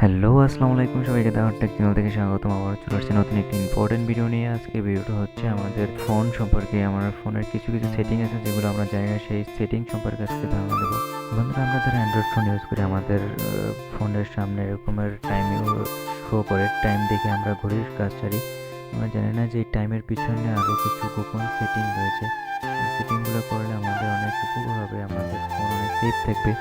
Hello, আসসালামু আলাইকুম সবাইকে। দাওয়ার টেক চ্যানেল থেকে স্বাগতম। আবার চলে আসছি নতুন একটি ইম্পর্টেন্ট ভিডিও নিয়ে। আজকে ভিডিওটা হচ্ছে আমাদের ফোন সম্পর্কে। আমার ফোনের কিছু সেটিং আছে যেগুলো আমরা জানি না, সেই সেটিং সম্পর্কে আজকে ধারণা দেবো। বন্ধুরা, আমরা যারা অ্যান্ড্রয়েড ফোন ইউজ করি, আমাদের ফোনের সামনে এরকমের টাইম শো করে। টাইম দেখে আমরা ঘড়ির কাজ সারি। আমরা জানি না যে এই টাইমের পিছনে আরও কিছু গোপন সেটিং রয়েছে। এই সেটিংগুলো করলে আমাদের অনেক উপকার হবে, আমাদের ফোন অনেক সেফ থাকবে।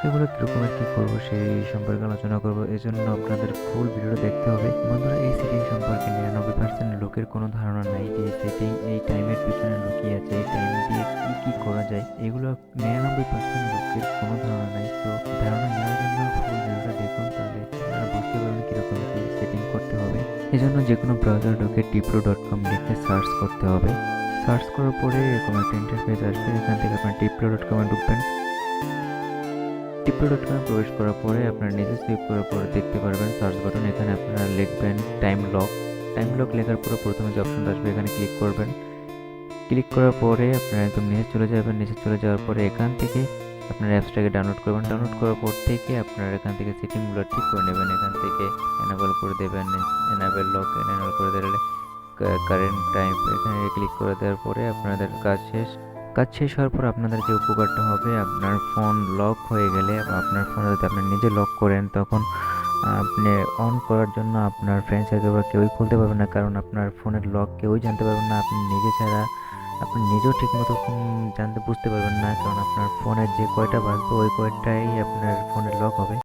সেগুলো কীরকম আর কী করবো সেই সম্পর্কে আলোচনা করবো। এই জন্য আপনাদের ফুল ভিডিওটা দেখতে হবে। বন্ধুরা, এই সেটিং সম্পর্কে 99% লোকের কোনো ধারণা নাই যে এই সেটিং এই টাইমের পিছনে লুকিয়ে আছে। এই টাইম দিয়ে কী কী করা যায় এগুলো 99% লোকের কোনো ধারণা নাই। তো ধারণা নেওয়ার জন্য ফুল ভিডিওটা দেখুন, তাহলে আপনারা বুঝতে পারবেন কীরকম কী সেটিং করতে হবে। এই জন্য যে কোনো ব্রাউজার ঢুকে টিপ্রো.com লিখে সার্চ করতে হবে। সার্চ করার পরে এরকম একটা ইন্টারফেস আসবে। এখান থেকে আপনার টিপ্রো.com-এ ঢুকবেন। টিপ্রো.com প্রবেশ করার পরে আপনার নিচে সুইপ করার পরে দেখতে পারবেন সার্চ বাটন। এখানে আপনারা লিখবেন টাইম লক। টাইম লক লেখার পরে প্রথমে যে অপশনটা আসবে এখানে ক্লিক করবেন। ক্লিক করার পরে আপনারা একদম নিচে চলে যাবেন। নিচে চলে যাওয়ার পরে এখান থেকে আপনার অ্যাপসটাকে ডাউনলোড করবেন। ডাউনলোড করার পর থেকে আপনারা এখান থেকে সেটিংগুলো ঠিক করে নেবেন। এখান থেকে এনাবেল করে দেবেন, এনাবেল লক এনাবেল করে দিলে কারেন্ট টাইম এখানে ক্লিক করে দেওয়ার পরে আপনাদের কাজ শেষ। কাজ শেষ হওয়ার পর আপনাদের যে উপকারটা হবে, আপনার ফোন লক হয়ে গেলে বা আপনার ফোন যদি আপনি নিজে লক করেন, তখন আপনি অন করার জন্য আপনার ফ্রেন্ড সার্কেল বা কেউই খুলতে পারবেন না, কারণ আপনার ফোনের লক কেউই জানতে পারবেন না। আপনি নিজে ছাড়া আপনি নিজেও ঠিকমতো জানতে বুঝতে পারবেন না, কারণ আপনার ফোনের যে কয়টা বাজবে ওই কয়টাই আপনার ফোনের লক হবে।